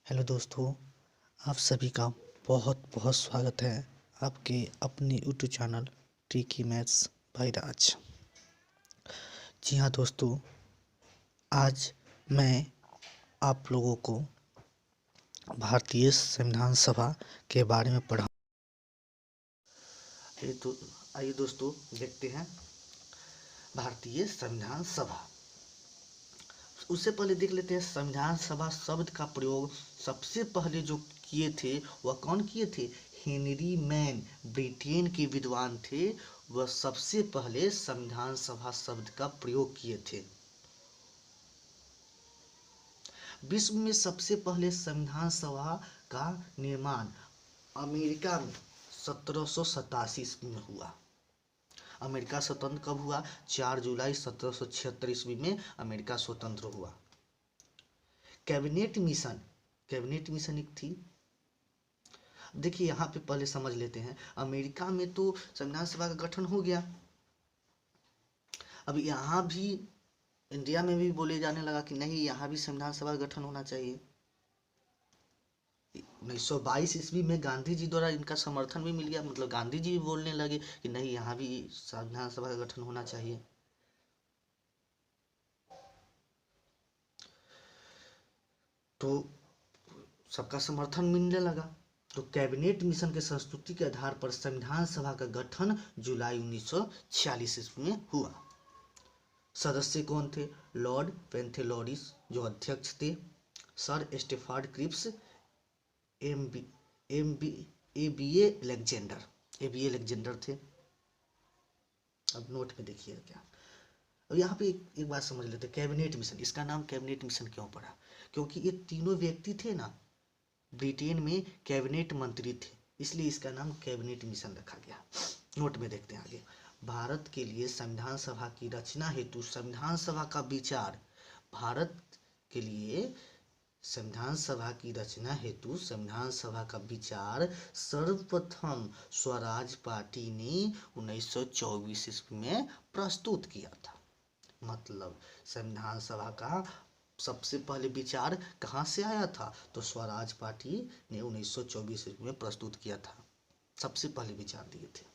Hello दोस्तों, आप सभी का बहुत बहुत स्वागत है आपके अपने YouTube channel tricky maths by Raj. जी हाँ दोस्तों, आज मैं आप लोगों को भारतीय संविधान सभा के बारे में पढ़ा। आइए दोस्तों देखते हैं भारतीय संविधान सभा। उससे पहले देख लेते हैं संविधान सभा शब्द का प्रयोग सबसे पहले जो किए थे वह कौन किए थे? हेनरी मैन, ब्रिटेन के विद्वान थे। वह सबसे पहले संविधान सभा शब्द का प्रयोग किए थे। विश्व में सबसे पहले संविधान सभा का निर्माण अमेरिका में 1787 ईस्वी में हुआ। अमेरिका स्वतंत्र कब हुआ? 4 जुलाई 1776 ईस्वी में अमेरिका स्वतंत्र हुआ। कैबिनेट मिशन एक थी। देखिए यहाँ पे पहले समझ लेते हैं, अमेरिका में तो संविधान सभा का गठन हो गया। अब यहाँ भी इंडिया में भी बोले जाने लगा कि नहीं, यहाँ भी संविधान सभा का गठन होना चाहिए। 1922 ईस्वी में गांधी जी द्वारा इनका समर्थन भी मिल गया, मतलब गांधी जी भी बोलने लगे कि नहीं, यहाँ भी संविधान सभा का गठन होना चाहिए। तो सबका समर्थन मिलने लगा। तो कैबिनेट मिशन के संस्तुति के आधार पर संविधान सभा का गठन जुलाई 1946 ईस्वी में हुआ। सदस्य कौन थे? लॉर्ड पेंथेलोरिस जो अध्यक्ष थे, सर स्टेफार्ड क्रिप्स, एबीए अलेक्जेंडर थे। अब नोट में देखिए क्या। अब यहाँ पे एक बात समझ लेते हैं, कैबिनेट मिशन, इसका नाम कैबिनेट मिशन क्यों पड़ा? क्योंकि ये तीनों व्यक्ति थे ना, ब्रिटेन में कैबिनेट मंत्री थे, इसलिए इसका नाम कैबिनेट मिशन रखा गया। नोट में देखते हैं आगे। भारत के लिए संविधान सभा की रचना हेतु संविधान सभा का विचार भारत के लिए संविधान सभा की रचना हेतु संविधान सभा का विचार सर्वप्रथम स्वराज पार्टी ने 1924 ईस्वी में प्रस्तुत किया था। मतलब संविधान सभा का सबसे पहले विचार कहाँ से आया था? तो स्वराज पार्टी ने 1924 ईस्वी में प्रस्तुत किया था, सबसे पहले विचार दिए थे।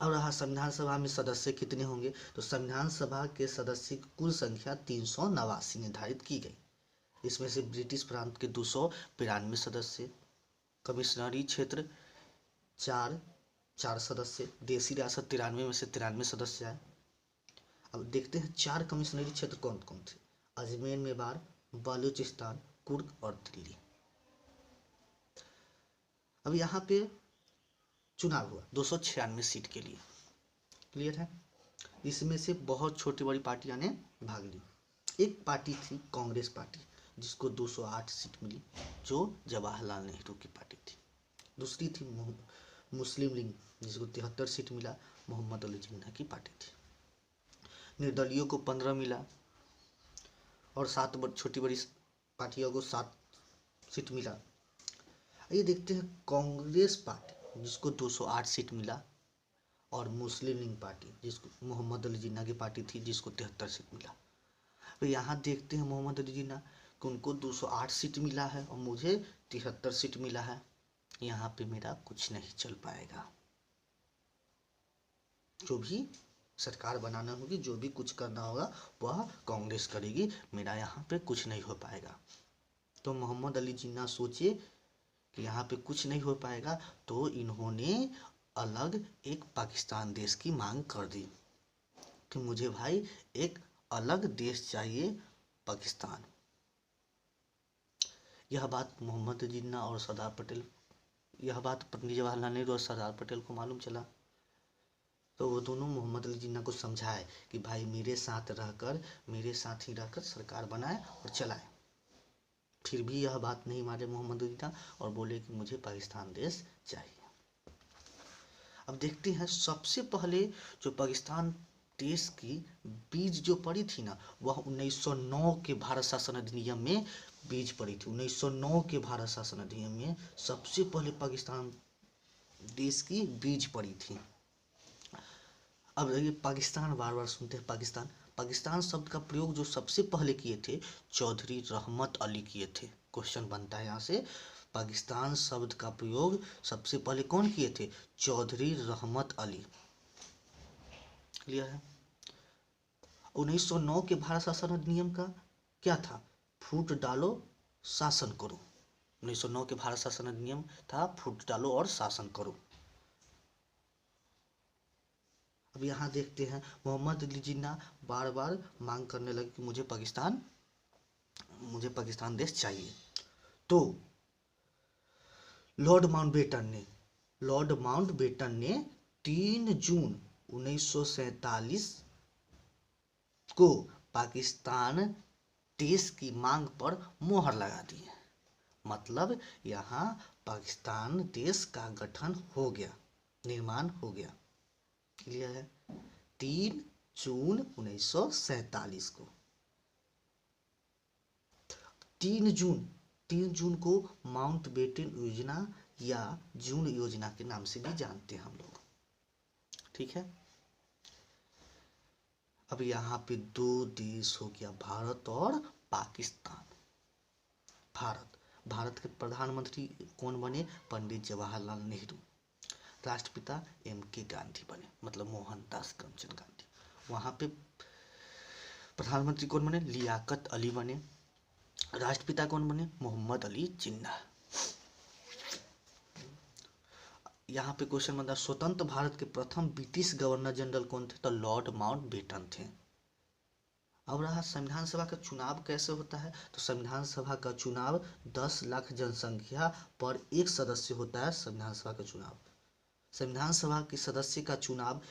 अब रहा संविधान सभा में सदस्य कितने होंगे, तो संविधान सभा के सदस्य की कुल संख्या 389 निर्धारित की गई। इसमें से ब्रिटिश प्रांत के 292 सदस्य, कमिश्नरी क्षेत्र चार सदस्य, देसी रियासत 93 में से 93 सदस्य आए। अब देखते हैं 4 कमिश्नरी क्षेत्र कौन कौन थे? अजमेर, मेवाड़, बलूचिस्तान, कुर्ग और दिल्ली। अब यहाँ पे चुनाव हुआ 296 सीट के लिए। क्लियर है? इसमें से बहुत छोटी बड़ी पार्टियां ने भाग ली। एक पार्टी थी कांग्रेस पार्टी, जिसको 208 सीट मिली, जो जवाहरलाल नेहरू की पार्टी थी। दूसरी थी मुस्लिम लीग, जिसको 73 सीट मिला, मोहम्मद अली जिन्ना की पार्टी थी। निर्दलीयों को 15 मिला और 7 छोटी बड़ी पार्टियों को 7 सीट मिला। ये देखते हैं कांग्रेस पार्टी, जिसको 208 सीट मिला, और मुस्लिम लीग पार्टी, जिसको मोहम्मद अली जिन्ना की पार्टी थी, जिसको 73 सीट मिला। तो यहाँ देखते हैं मोहम्मद अली जिन्ना कि उनको 208 सीट मिला है और मुझे 73 सीट मिला है, यहाँ पे मेरा कुछ नहीं चल पाएगा। जो भी सरकार बनाना होगी, जो भी कुछ करना होगा वह कांग्रेस करेगी, मेरा यहाँ पे कुछ नहीं हो पाएगा। तो मोहम्मद अली जिन्ना सोचे कि यहाँ पे कुछ नहीं हो पाएगा, तो इन्होंने अलग एक पाकिस्तान देश की मांग कर दी कि मुझे भाई एक अलग देश चाहिए, पाकिस्तान। यह बात मोहम्मद जिन्ना और सरदार पटेल, यह बात पंडित जवाहरलाल नेहरू और सरदार पटेल को मालूम चला। तो वो दोनों मोहम्मद अली जिन्ना को समझाए कि भाई मेरे साथ ही रहकर सरकार बनाए और चलाए। फिर भी यह बात नहीं माने मोहम्मद अली जिन्ना और बोले कि मुझे पाकिस्तान देश चाहिए। अब देखते हैं सबसे पहले जो पाकिस्तान देश की बीज जो पड़ी थी ना, वह 1909 के भारत शासन अधिनियम में बीज पड़ी थी। 1909 के भारत शासन अधिनियम में सबसे पहले पाकिस्तान देश की बीज पड़ी थी। अब ये पाकिस्तान बार बार सुनते हैं, पाकिस्तान पाकिस्तान शब्द का प्रयोग जो सबसे पहले किए थे चौधरी रहमत अली किए थे। क्वेश्चन बनता है यहाँ से, पाकिस्तान शब्द का प्रयोग सबसे पहले कौन किए थे? चौधरी रहमत अली। क्लियर है? 1909 के भारत शासन अधिनियम का क्या था? फूट डालो शासन करो। 1909 के भारत शासन अधिनियम था फूट डालो और शासन करो। अब यहाँ देखते हैं, मोहम्मद अली जिन्ना बार बार मांग करने लगे कि मुझे पाकिस्तान देश चाहिए। तो लॉर्ड माउंटबेटन ने 3 जून 1947 को पाकिस्तान देश की मांग पर मोहर लगा दी है। मतलब यहाँ पाकिस्तान देश का गठन हो गया, निर्माण हो गया। क्लियर है? 3 जून 1947 को 3 जून को माउंटबेटन योजना या जून योजना के नाम से भी जानते हैं हम लोग। ठीक है? अब यहाँ पे 2 देश हो गया, भारत और पाकिस्तान। भारत के प्रधानमंत्री कौन बने? पंडित जवाहरलाल नेहरू। राष्ट्रपिता M.K. गांधी बने, मतलब मोहनदास करमचंद गांधी। वहाँ पे प्रधानमंत्री कौन बने? लियाकत अली बने। राष्ट्रपिता कौन बने? मोहम्मद अली जिन्ना। यहाँ पे क्वेश्चन बनता है, स्वतंत्र भारत के प्रथम ब्रिटिश गवर्नर जनरल कौन थे? तो लॉर्ड माउंटबेटन थे। अब रहा संविधान सभा का चुनाव कैसे होता है? तो संविधान सभा का चुनाव 10 लाख जनसंख्या पर एक सदस्य होता है। संविधान सभा का चुनाव, संविधान सभा के सदस्य का चुनाव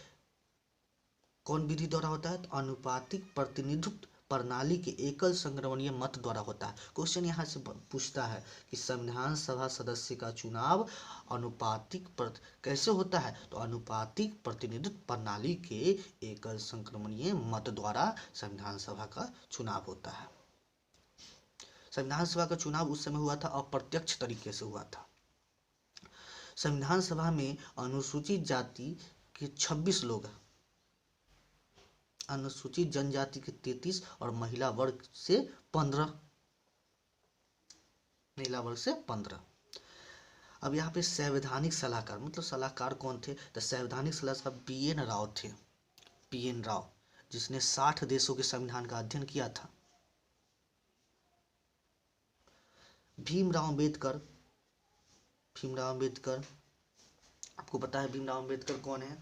कौन विधि द्वारा होता है? तो अनुपातिक प्रतिनिधित्व प्रणाली के एकल संक्रमणीय मत द्वारा होता है। क्वेश्चन यहाँ से पूछता है कि संविधान सभा सदस्य का चुनाव कैसे होता है? तो अनुपातिक प्रतिनिधित्व प्रणाली के एकल संक्रमणीय मत द्वारा संविधान सभा का चुनाव होता है। संविधान सभा का चुनाव उस समय हुआ था अप्रत्यक्ष तरीके से हुआ था। संविधान सभा में अनुसूचित जाति के 26 लोग हैं, अनुसूचित जनजाति के 33 और महिला वर्ग से 15। अब यहाँ पे संवैधानिक सलाहकार, मतलब सलाहकार कौन थे? तो संवैधानिक सलाहकार BN राव थे। BN राव, जिसने 60 देशों के संविधान का अध्ययन किया था। भीमराव अंबेडकर, आपको पता है भीमराव अंबेडकर कौन है?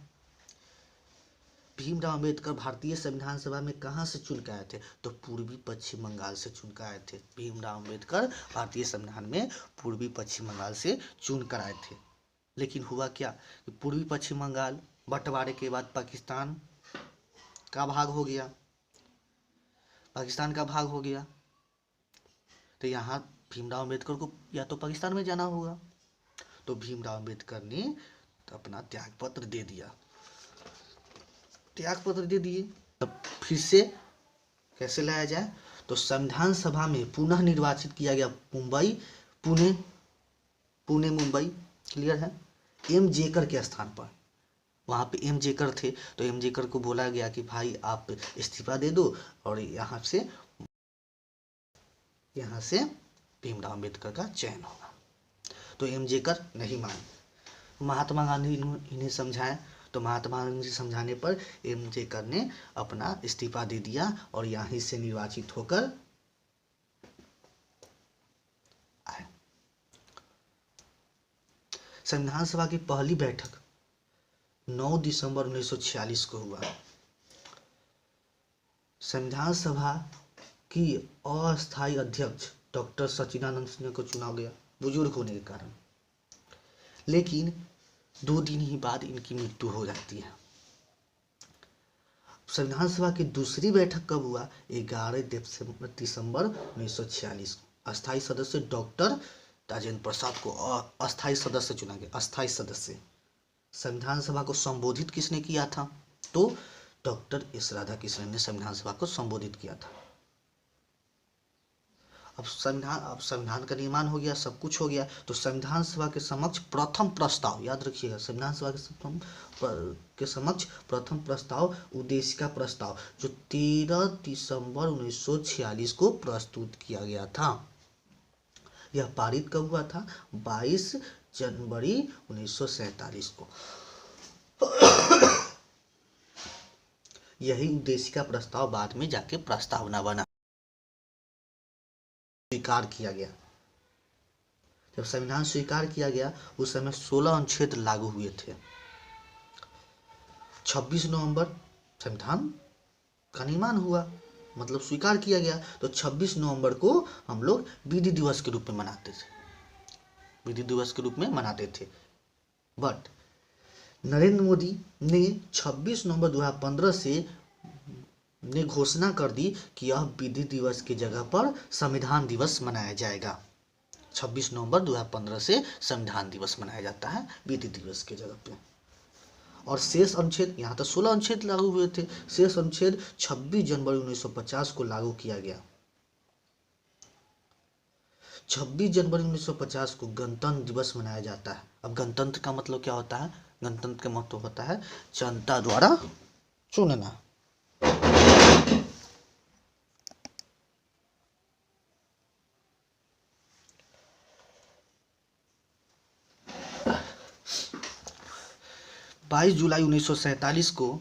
भीमराव अंबेडकर भारतीय संविधान सभा में कहाँ से चुन के आए थे? तो पूर्वी पश्चिम बंगाल से चुन कर आए थे। भीमराव अंबेडकर भारतीय संविधान में पूर्वी पश्चिम बंगाल से चुन कर आए थे। लेकिन हुआ क्या कि पूर्वी पश्चिम बंगाल बंटवारे के बाद पाकिस्तान का भाग हो गया, तो यहाँ भीमराव अंबेडकर को या तो पाकिस्तान में जाना होगा। तो भीमराव अंबेडकर ने अपना त्यागपत्र दे दिया। तब फिर से कैसे लाया जाए? तो संविधान सभा में पुनः निर्वाचित किया गया पुणे मुंबई, क्लियर है, M. जेकर के स्थान पर। वहाँ पे M. जेकर थे, तो M. जेकर को बोला गया कि भाई आप इस्तीफा दे दो और यहाँ से भीमराव अंबेडकर का चयन होगा। तो M. जेकर नहीं माने। महात्मा गांधी इन्हें समझाए, तो महात्मा गांधी समझाने पर M. जेकर ने अपना इस्तीफा दे दिया और यहीं से निर्वाचित होकर आए। संविधान सभा की पहली बैठक 9 दिसंबर 1946 को हुआ। संविधान सभा की अस्थायी अध्यक्ष डॉक्टर सच्चिदानंद सिन्हा को चुना गया, बुजुर्ग होने के कारण। लेकिन 2 दिन ही बाद इनकी मृत्यु हो जाती है। संविधान सभा की दूसरी बैठक कब हुआ? 11 दिसंबर 1946 को। अस्थायी सदस्य डॉक्टर राजेंद्र प्रसाद को अस्थायी सदस्य चुना गया। अस्थायी सदस्य। संविधान सभा को संबोधित किसने किया था? तो डॉक्टर S. राधाकृष्णन ने संविधान सभा को संबोधित किया था। अब संविधान का निर्माण हो गया, सब कुछ हो गया, तो संविधान सभा के समक्ष प्रथम प्रस्ताव, याद रखिएगा, संविधान सभा के समक्ष प्रथम प्रस्ताव, उद्देशिका प्रस्ताव, जो 13 दिसंबर 1946 को प्रस्तुत किया गया था। यह पारित कब हुआ था? 22 जनवरी 1947 को। यही उद्देशिका प्रस्ताव बाद में जाके प्रस्तावना बना, स्वीकार किया गया। जब संविधान स्वीकार किया गया उस समय 16 अनुच्छेद लागू हुए थे। 26 नवंबर संविधान का निर्माण हुआ, मतलब स्वीकार किया गया, तो 26 नवंबर को हम लोग विधि दिवस के रूप में मनाते थे, विधि दिवस के रूप में मनाते थे। बट नरेंद्र मोदी ने 26 नवंबर 2015 से ने घोषणा कर दी कि यह विधि दिवस की जगह पर संविधान दिवस मनाया जाएगा। 26 नवंबर 2015 से संविधान दिवस मनाया जाता है विधि दिवस की जगह पे। और शेष अनुच्छेद, यहाँ तो 16 अनुच्छेद लागू हुए थे, शेष अनुच्छेद 26 जनवरी 1950 को लागू किया गया। 26 जनवरी 1950 को गणतंत्र दिवस मनाया जाता है। अब गणतंत्र का मतलब क्या होता है? गणतंत्र का मतलब होता है जनता द्वारा चुनना। बाईस जुलाई 1947 को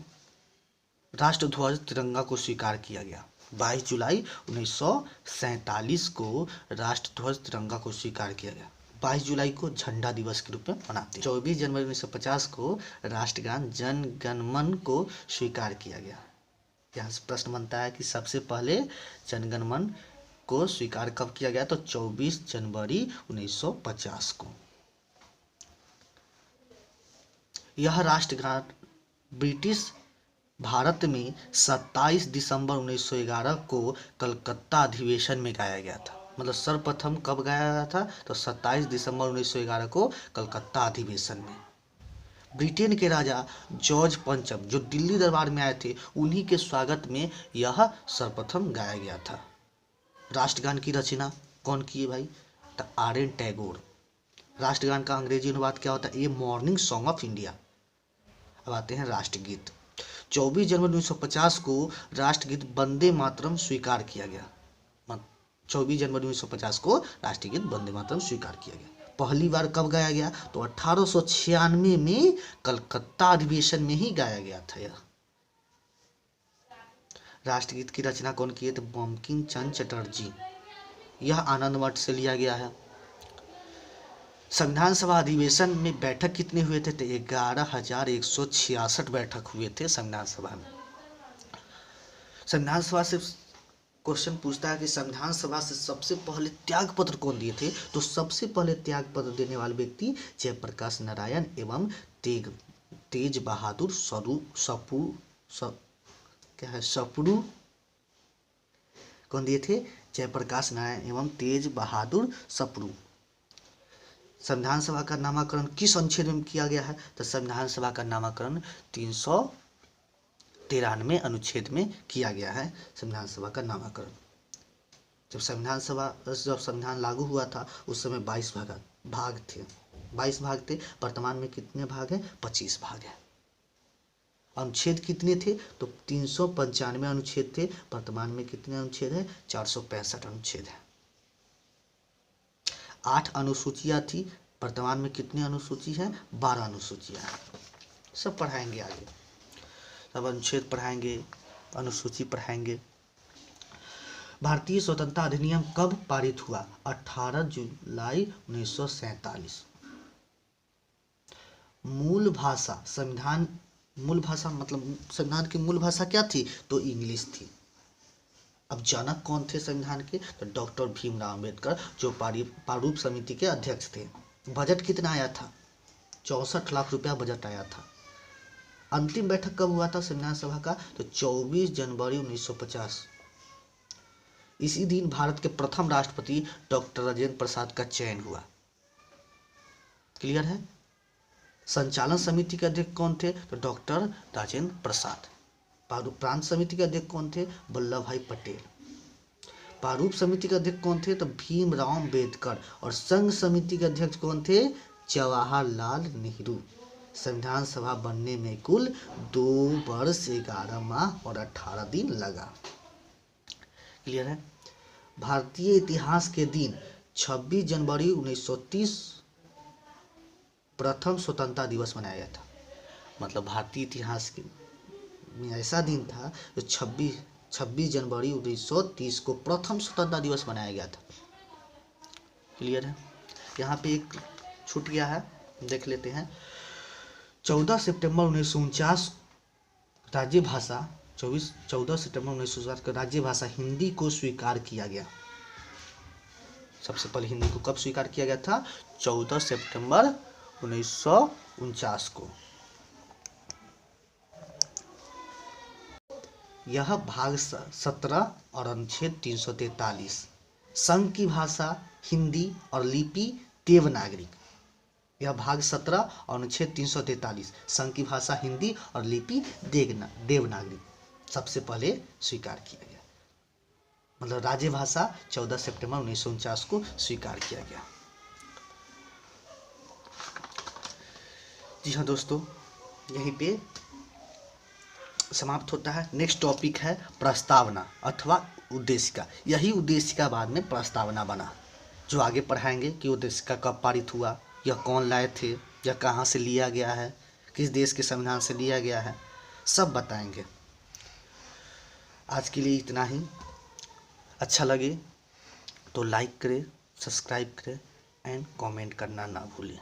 राष्ट्रध्वज तिरंगा को स्वीकार किया गया। 22 जुलाई 1947 को राष्ट्रध्वज तिरंगा को स्वीकार किया गया। 22 जुलाई को झंडा दिवस के रूप में मनाते हैं। 24 जनवरी 1950 को राष्ट्रगान जन गण मन को स्वीकार किया गया। यहाँ से प्रश्न बनता है कि सबसे पहले जन गण मन को स्वीकार कब किया गया? तो 24 जनवरी 1950 को। यह राष्ट्रगान ब्रिटिश भारत में 27 दिसंबर 1911 को कलकत्ता अधिवेशन में गाया गया था। मतलब सर्वप्रथम कब गाया गया था? तो 27 दिसंबर 1911 को कलकत्ता अधिवेशन में। ब्रिटेन के राजा जॉर्ज पंचम जो दिल्ली दरबार में आए थे, उन्हीं के स्वागत में यह सर्वप्रथम गाया गया था। राष्ट्रगान की रचना कौन की है भाई? तो आर.एन. टैगोर। राष्ट्रगान का अंग्रेजी अनुवाद क्या होता है? ए मॉर्निंग सॉन्ग ऑफ इंडिया। अब आते हैं राष्ट्रगीत। 24 जनवरी 1950 को राष्ट्रगीत वंदे मातरम स्वीकार किया गया। 24 जनवरी 1950 को राष्ट्रगीत वंदे मातरम स्वीकार किया गया। पहली बार कब गाया गया? तो 1896 में कलकत्ता अधिवेशन में ही गाया गया था यह। राष्ट्रगीत की रचना कौन की है? तो बंकिम चंद्र चटर्जी। यह आनंद मठ से लिया गया है। संविधान सभा अधिवेशन में बैठक कितने हुए थे? तो 11,166 बैठक हुए थे संविधान सभा में। संविधान सभा से क्वेश्चन पूछता है कि संविधान सभा से सबसे पहले त्याग पत्र कौन दिए थे? तो सबसे पहले त्याग पत्र देने वाले व्यक्ति जयप्रकाश नारायण एवं तेज बहादुर सप्रू कौन दिए थे? जयप्रकाश नारायण एवं तेज बहादुर सप्रू। संविधान सभा का नामकरण किस अनुच्छेद में किया गया है? तो संविधान सभा का नामकरण 393 अनुच्छेद में किया गया है। संविधान सभा का नामकरण जब संविधान लागू हुआ था उस समय 22 भाग थे। 22 भाग थे। वर्तमान में कितने भाग हैं? 25 भाग हैं। अनुच्छेद कितने थे? तो 395 अनुच्छेद थे। वर्तमान में कितने अनुच्छेद हैं? 465 अनुच्छेद है। 8 अनुसूचियां थी। वर्तमान में कितनी अनुसूची है? 12 अनुसूचियां हैं। सब पढ़ाएंगे आगे, सब अनुच्छेद पढ़ाएंगे, अनुसूची पढ़ाएंगे। भारतीय स्वतंत्रता अधिनियम कब पारित हुआ? 18 जुलाई 1947। मूल भाषा मतलब संविधान की मूल भाषा क्या थी? तो इंग्लिश थी। अब जनक कौन थे संविधान के? तो डॉक्टर भीमराव अंबेडकर, जो प्रारूप समिति के अध्यक्ष थे। बजट कितना आया था? 64 लाख रुपया बजट आया था। अंतिम बैठक कब हुआ था संविधान सभा का? तो 24 जनवरी 1950। इसी दिन भारत के प्रथम राष्ट्रपति डॉक्टर राजेंद्र प्रसाद का चयन हुआ। क्लियर है? संचालन समिति के अध्यक्ष कौन थे? तो डॉक्टर राजेंद्र प्रसाद। प्रांत समिति के अध्यक्ष कौन थे? वल्लभ भाई पटेल। प्रारूप समिति के अध्यक्ष कौन थे? तो भीमराव अंबेडकर। और संघ समिति के अध्यक्ष कौन थे? जवाहरलाल नेहरू। संविधान सभा बनने में कुल 2 वर्ष 11 माह और 18 दिन लगा। क्लियर है? भारतीय इतिहास के दिन 26 जनवरी 1930 प्रथम स्वतंत्रता दिवस मनाया गया था। मतलब भारतीय इतिहास में ऐसा दिन था जो 26 जनवरी 1930 को प्रथम स्वतंत्रता दिवस मनाया गया था। क्लियर है? यहाँ पे एक छूट गया है, देख लेते हैं। 14 सितंबर 1949 राज्य भाषा 14 सितंबर 1949 को राज्य भाषा हिंदी को स्वीकार किया गया। सबसे पहले हिंदी को कब स्वीकार किया गया था? 14 सितंबर 1949 को। यह भाग 17 और अनुच्छेद 343 संघ की भाषा हिंदी और लिपि देवनागरी। यह भाग 17 और अनुच्छेद 343 संघ की भाषा हिंदी और लिपि देवनागरी सबसे पहले स्वीकार किया गया। मतलब राज्य भाषा 14 सितंबर 1949 को स्वीकार किया गया। जी हाँ दोस्तों, यहीं पे समाप्त होता है। नेक्स्ट टॉपिक है प्रस्तावना अथवा उद्देशिका। यही उद्देशिका बाद में प्रस्तावना बना, जो आगे पढ़ाएंगे कि उद्देशिका कब पारित हुआ, यह कौन लाए थे, यह कहाँ से लिया गया है, किस देश के संविधान से लिया गया है, सब बताएंगे। आज के लिए इतना ही। अच्छा लगे तो लाइक करें, सब्सक्राइब करें एंड कमेंट करना ना भूलें।